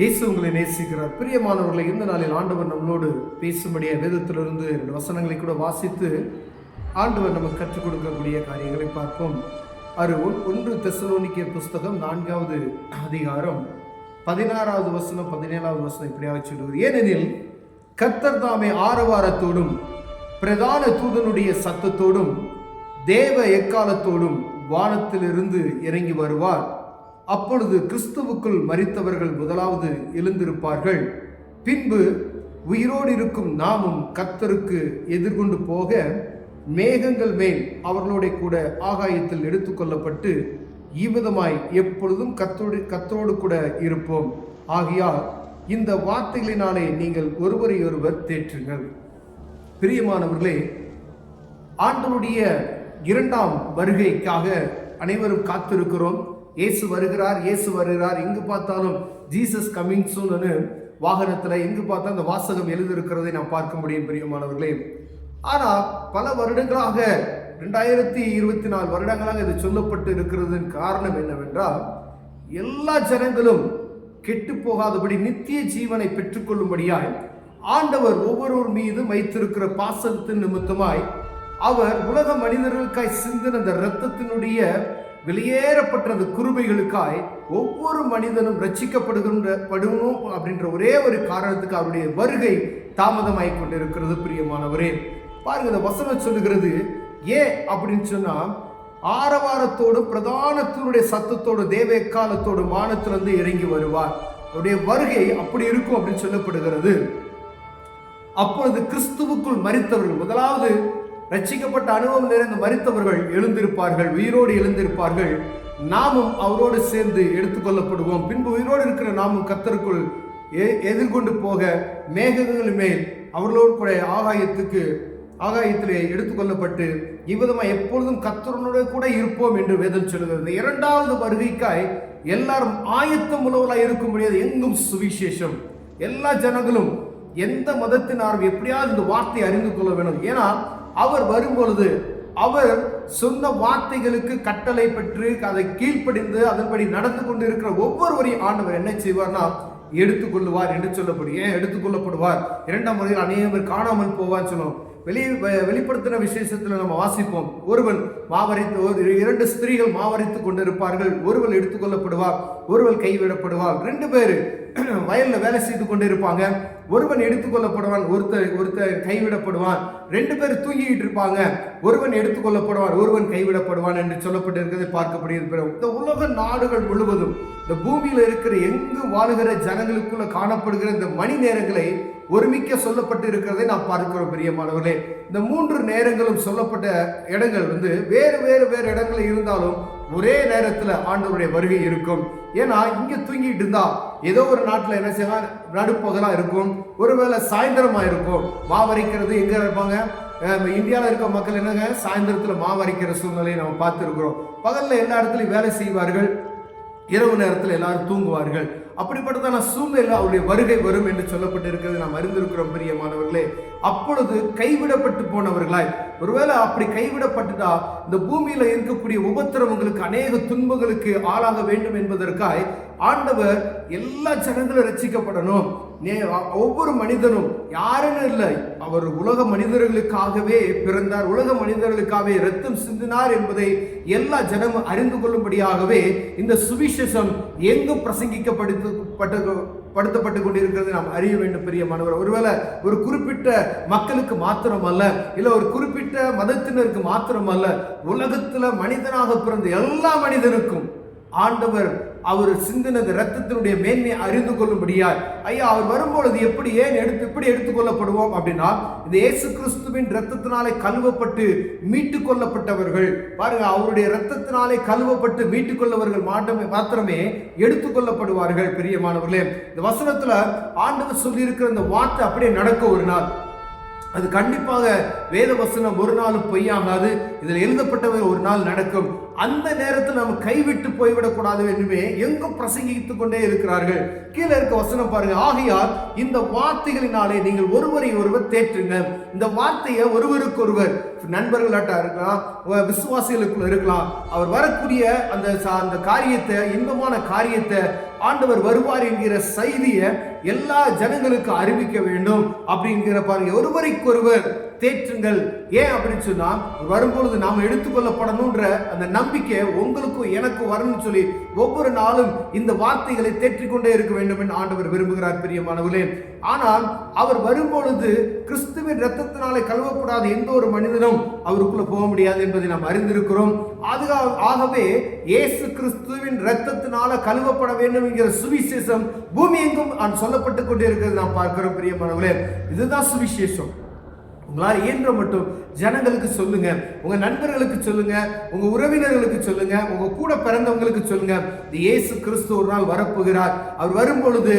இயேசு உங்களை நேசிக்கிறார். பிரியமானவர்களை, இந்த நாளில் ஆண்டவர் நம்மளோடு பேசும்படிய வேதத்திலிருந்து 2 வசனங்களை கூட வாசித்து ஆண்டவர் நமக்கு கற்றுக் கொடுக்கக்கூடிய காரியங்களை பார்ப்போம். 1 தெசலோனிக்கேயர் புஸ்தகம் 4வது அதிகாரம் 16வது வசனம் 17வது வசனம் இப்படியாக சொல்லுவது: ஏனெனில் கர்த்தர் தாமே ஆரவாரத்தோடும் பிரதான தூதனுடைய சத்தத்தோடும் தேவ எக்காலத்தோடும் வானத்திலிருந்து இறங்கி வருவார். அப்பொழுது கிறிஸ்துவுக்குள் மரித்தவர்கள் முதலாவது எழுந்திருப்பார்கள். பின்பு உயிரோடு இருக்கும் நாமும் கர்த்தருக்கு எதிர்கொண்டு போக மேகங்கள் மேல் அவர்களோட கூட ஆகாயத்தில் எடுத்துக்கொள்ளப்பட்டு இவ்விதமாய் எப்பொழுதும் கர்த்தரோடு கூட இருப்போம். ஆகையால் இந்த வார்த்தைகளினாலே நீங்கள் ஒருவரையொருவர் தேற்றுங்கள். பிரியமானவர்களே, ஆண்டவருடைய 2ஆம் வருகைக்காக அனைவரும் காத்திருக்கிறோம். இயேசு வருகிறார், இயேசு வருகிறார். எங்கு பார்த்தாலும் ஜீசஸ் கமிங் சூன் வாகனத்தில் எங்கு பார்த்தா அந்த வாசகம் எழுதியிருக்கிறதை நாம் பார்க்க முடியும். பிரியமானவர்களே, ஆனால் பல வருடங்களாக 2024 வருடங்களாக இது சொல்லப்பட்டு இருக்கிறதன் காரணம் என்னவென்றால், எல்லா ஜனங்களும் கெட்டு போகாதபடி நித்திய ஜீவனை பெற்றுக்கொள்ளும்படியாய் ஆண்டவர் ஒவ்வொருவர் மீதும் வைத்திருக்கிற பாசத்தின் நிமித்தமாய் அவர் உலக மனிதர்களுக்காய் சிந்தின அந்த இரத்தத்தினுடைய வெளியேறப்பட்ட அந்த கிருபைகளுக்காய் ஒவ்வொரு மனிதனும் ரட்சிக்கப்படணும் அப்படின்ற ஒரே ஒரு காரணத்துக்கு அவருடைய வருகை தாமதமாய் கொண்டிருக்கிறது. பிரியமானவரே, பாருங்க, இந்த வசனம் சொல்லுகிறது அப்படின்னு சொன்னா, ஆரவாரத்தோடு பிரதான தூதனுடைய சத்தத்தோடு தேவ எக்காலத்தோடு வானத்திலிருந்து இறங்கி வருவார். அவருடைய வருகை அப்படி இருக்கும் அப்படின்னு சொல்லப்படுகிறது. அப்பொழுது கிறிஸ்துவுக்குள் மரித்தவர்கள், முதலாவது ரட்சிக்கப்பட்ட அனுபவம் நிறைந்த மரித்தவர்கள் எழுந்திருப்பார்கள், உயிரோடு எழுந்திருப்பார்கள். நாமும் அவரோடு சேர்ந்து எடுத்துக்கொள்ளப்படுவோம். பின்பு உயிரோடு இருக்கிற நாமும் கர்த்தருக்குள் எதிர்கொண்டு போக மேகங்கள் மேல் அவர்களோடு கூட ஆகாயத்திலே எடுத்துக்கொள்ளப்பட்டு இவ்விதமாக எப்பொழுதும் கர்த்தரோடு கூட இருப்போம் என்று வேதம் சொல்கிறது. 2வது வருகைக்காய் எல்லாரும் ஆயத்தம் உள்ளவர்களாக இருக்க முடியாது. எங்கும் சுவிசேஷம். எல்லா ஜனங்களும் எந்த மதத்தினாரும் எப்படியாவது இந்த வார்த்தையை அறிந்து கொள்ள வேண்டும். ஏன்னா அவர் வரும்பொழுது அவர் சொன்ன வார்த்தைகளுக்கு கட்டளை பெற்று அதை கீழ்ப்படிந்து அதன்படி நடந்து கொண்டு இருக்கிற ஒவ்வொருவரையும் ஆண்டவர் என்ன செய்வார்னா எடுத்துக்கொள்ளுவார் என்று சொல்லப்படும். ஏன் எடுத்துக்கொள்ளப்படுவார்? 2ஆம் முறையில் அநேகர் காணாமல் போவான்னு சொல்லுவோம். வெளிப்படுத்தின விசேஷத்தில் நம்ம வாசிப்போம். ஒருவன் மாவரைத்து 2 ஸ்திரீகள் மாவரைத்து கொண்டிருப்பார்கள். ஒருவள் எடுத்துக்கொள்ளப்படுவார், ஒருவள் கைவிடப்படுவார். 2 பேர் வயல்ல வேலை செய்து கொண்டு இருப்பாங்க. ஒருவன் எடுத்துக்கொள்ளப்படுவான், ஒருத்தர் கைவிடப்படுவான். 2 பேர் தூங்கிட்டு இருப்பாங்க. ஒருவன் எடுத்துக்கொள்ளப்படுவான், ஒருவன் கைவிடப்படுவான் என்று சொல்லப்பட்டிருக்கிறதை பார்க்கப்படுகிறது. இந்த உலக நாடுகள் முழுவதும், இந்த பூமியில இருக்கிற எங்கு வாழுகிற ஜனங்களுக்குள்ள காணப்படுகிற இந்த மணி நேரங்களை ஒருமிக்க சொல்லப்பட்டு இருக்கிறதை நாம் பார்க்கிறோம். பிரியமானவர்களே, இந்த 3 நேரங்களும் சொல்லப்பட்ட இடங்கள் வேறு வேறு வேறு இடங்கள் இருந்தாலும் ஒரே நேரத்தில் ஆண்டவருடைய வருகை இருக்கும். ஏன்னா இங்க தூங்கிட்டு இருந்தா ஏதோ ஒரு நாட்டில் என்ன செய்யலாம், நடுப்பகலா இருக்கும், ஒருவேளை சாயந்தரமா இருக்கும். மாவரைக்கிறது எங்க இருப்பாங்க? இந்தியாவில் இருக்க மக்கள் என்னங்க, சாயந்தரத்தில் மாவரைக்கிற சூழ்நிலையை நம்ம பார்த்துருக்கிறோம். பகல்ல எல்லா இடத்துலையும் வேலை செய்வார்கள், இரவு நேரத்தில் எல்லாரும் தூங்குவார்கள். அப்படிப்பட்டதான சூழ்நிலை அவருடைய வருகை வரும் என்று சொல்லப்பட்டு இருக்கிறது நாம் அறிந்திருக்கிறோம். பிரியமானவர்களே, அப்பொழுது கைவிடப்பட்டு போனவர்களாய், ஒருவேளை அப்படி கைவிடப்பட்டுட்டா இந்த பூமியில இருக்கக்கூடிய உபத்திரவங்களுக்கு அநேக துன்பங்களுக்கு ஆளாக வேண்டும் என்பதற்காய் ஆண்டவர் எல்லா ஜனங்களும் ரட்சிக்கப்படணும். ஒவ்வொரு மனிதனும் யாருன்னு இல்லை, அவர் உலக மனிதர்களுக்காகவே பிறந்தார், உலக மனிதர்களுக்காகவே ரத்தம் சிந்தினார் என்பதை எல்லா ஜனமும் அறிந்து கொள்ளும்படியாகவே இந்த சுவிசேஷம் எங்கும் படுத்தப்பட்டு கொண்டிருக்கிறது நாம் அறிய வேண்டும். பிரியமானவர், ஒருவேளை ஒரு குறிப்பிட்ட மக்களுக்கு மாத்திரம் அல்ல, இல்ல ஒரு குறிப்பிட்ட மதத்தினருக்கு மாத்திரம் அல்ல, உலகத்துல மனிதனாக பிறந்த எல்லா மனிதனுக்கும் ஆண்டவர் அவர் சிந்தினது ரத்தத்தினுடைய மேன்மையை அறிந்து கொள்ளும்படியாய் அவர் வரும்பொழுது எப்படி எடுத்துக்கொள்ளப்படுவோம் அப்படின்னா, இந்த இயேசு கிறிஸ்துவின் ரத்தத்தினாலே கழுவப்பட்டு மீட்டுக் கொள்ளப்பட்டவர்கள், பாருங்க, அவருடைய ரத்தத்தினாலே கழுவப்பட்டு மீட்டுக் கொள்ளவர்கள் மாத்திரமே எடுத்துக்கொள்ளப்படுவார்கள். பிரியமானவர்களே, இந்த வசனத்துல ஆண்டவர் சொல்லி இருக்கிற இந்த வார்த்தை அப்படியே நடக்க ஒரு நாள். அது கண்டிப்பாக வேத வசனம் ஒரு நாளும் பொய்யாகாது. இதில் எழுதப்பட்டவை ஒரு நாள் நடக்கும். அந்த நேரத்தில் நம்ம கைவிட்டு போய்விடக்கூடாது என்றுமே எங்கும் பிரசங்கித்துக் கொண்டே இருக்கிறார்கள். கீழே இருக்க வசனம் பாருங்க, ஆகையால் இந்த வார்த்தைகளினாலே நீங்கள் ஒருவரை ஒருவர் தேற்றுங்க. இந்த வார்த்தையை ஒருவருக்கொருவர், நண்பர்களாட்டா இருக்கலாம், விசுவாசிகளுக்குள்ள இருக்கலாம், அவர் வரக்கூடிய அந்த காரியத்தை, இன்பமான காரியத்தை, ஆண்டவர் வருவார் என்கிற செய்தியை எல்லா ஜனங்களுக்கு அறிவிக்க வேண்டும் அப்படிங்கிற பாருங்க, ஒருவருக்கொருவர் தேற்றுங்கள். ஏன் அப்படின்னு சொன்னா, வரும்பொழுது நாம் எடுத்துக்கொள்ளப்படணும்ன்ற அந்த நம்பிக்கை உங்களுக்கும் எனக்கும் வரணும்னு சொல்லி ஒவ்வொரு நாளும் இந்த வார்த்தைகளை தேற்றிக்கொண்டே இருக்க வேண்டும் என்று ஆண்டவர் விரும்புகிறார் பிரியமானவர்களே. ஆனால் அவர் வரும்பொழுது கிறிஸ்துவின் இரத்தத்தினாலே கழுவப்படாத எந்த ஒரு மனிதனும் அவருக்குள்ள போக முடியாது என்பதை நாம் அறிந்திருக்கிறோம். ஆகவே இயேசு கிறிஸ்துவின் இரத்தத்தினால கழுவப்பட வேண்டும் என்கிற சுவிசேஷம் பூமி எங்கும் சொல்லப்பட்டு கொண்டே இருக்கிறது நாம் பார்க்கிறோம் பிரியமானவர்களே. இதுதான் சுவிசேஷம். உங்களால் இயன்ற மட்டும் ஜனங்களுக்கு சொல்லுங்க, உங்க நண்பர்களுக்கு சொல்லுங்க, உங்க உறவினர்களுக்கு சொல்லுங்க, உங்க கூட பிறந்தவங்களுக்கு சொல்லுங்க, இயேசு கிறிஸ்து ஒரு நாள் வரப்போகிறார். அவர் வரும்பொழுது,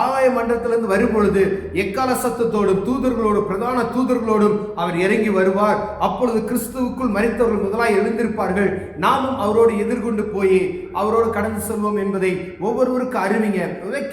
ஆகாய மண்டலத்திலிருந்து வரும்பொழுது எக்கால சத்தத்தோடும் தூதர்களோடும் பிரதான தூதர்களோடும் அவர் இறங்கி வருவார். அப்பொழுது கிறிஸ்துவுக்குள் மரித்தவர்கள் முதலாய் எழுந்திருப்பார்கள். நாமும் அவரோடு எதிர்கொண்டு போய் அவரோடு கடந்து செல்வோம் என்பதை ஒவ்வொருவருக்கு அறிவிங்க.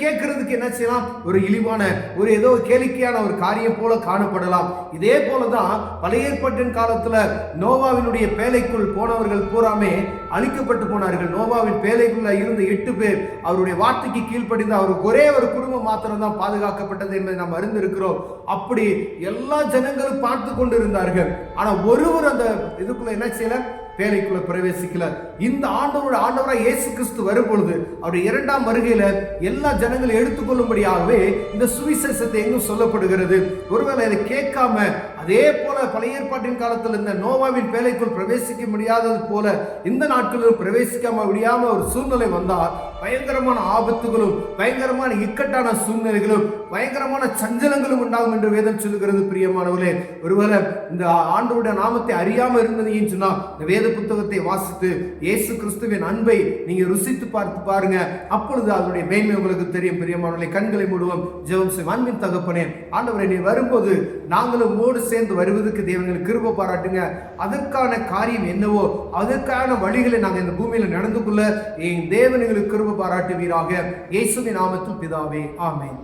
கேட்கறதுக்கு என்ன செய்யலாம், ஒரு இழிவான, ஒரு ஏதோ கேளிக்கையான ஒரு காரியம் போல காணப்படலாம். இதே போலதான் பழைய ஏற்பாட்டின் காலத்துல நோவாவினுடைய பேழைக்குள் போனவர்கள் பூராமே அழிக்கப்பட்டு போனார்கள். நோவாவின் பேழைக்குள்ள இருந்த 8 பேர் அவருடைய வார்த்தைக்கு கீழ்ப்படிந்து அவருக்கு ஒரே ஒரு குடும்பம் மாத்திரம் தான் பாதுகாக்கப்பட்டது என்பதை நாம் அறிந்திருக்கிறோம். அப்படி எல்லா ஜனங்களும் பார்த்து கொண்டு இருந்தார்கள். ஆனா ஒருவர் அந்த இதுக்குள்ள என்ன செய்யல, பேழைக்குள்ள பிரவேசிக்கல. இந்த ஆண்டவராய் இயேசு கிறிஸ்து வரும் பொழுது அவருடைய 2ஆம் வருகையில எல்லா ஜனங்களும் எடுத்துக்கொள்ளும்படியாகவே இந்த சுவிசேஷத்தை எங்கும் சொல்லப்படுகிறது. ஒருவேளை அதை கேட்காம அதே போல பழைய ஏற்பாட்டின் காலத்தில் இந்த நோவாவின் பேழைக்குள் பிரவேசிக்க முடியாதது போல இந்த நாட்களிலும் பிரவேசிக்காம முடியாம ஒரு சூழ்நிலை வந்தால் பயங்கரமான ஆபத்துகளும் பயங்கரமான இக்கட்டான சூழ்நிலைகளும் பயங்கரமான சஞ்சலங்களும் உண்டாகும் என்று வேதம் சொல்லுகிறது பிரியமானவர்களே. ஒருவேளை இந்த ஆண்டவருடைய நாமத்தை அறியாம இருந்தீங்கன்னு சொன்னா இந்த வேத புத்தகத்தை வாசித்து இயேசு கிறிஸ்துவின் அன்பை நீங்க ருசித்து பார்த்து பாருங்க. அப்பொழுது அதனுடைய மேன்மை உங்களுக்கு தெரியும் பிரியமானவர்களே. கண்களை மூடுவோம், ஜெபம் செய்வோம். அன்பின் தகப்பனே, ஆண்டவரே, நீ வரும்போது நாங்களும் மோடு சேர்ந்து வருவதற்கு தேவங்களுக்கு கிருபை பாராட்டுங்க. அதற்கான காரியம் என்னவோ அதற்கான வழிகளை நாங்கள் இந்த பூமியில நடந்து கொள்ள என் தேவன் எங்களுக்கு கிருபை பாராட்டுவீராக. இயேசுவின் நாமத்தில் பிதாவே, ஆமென்.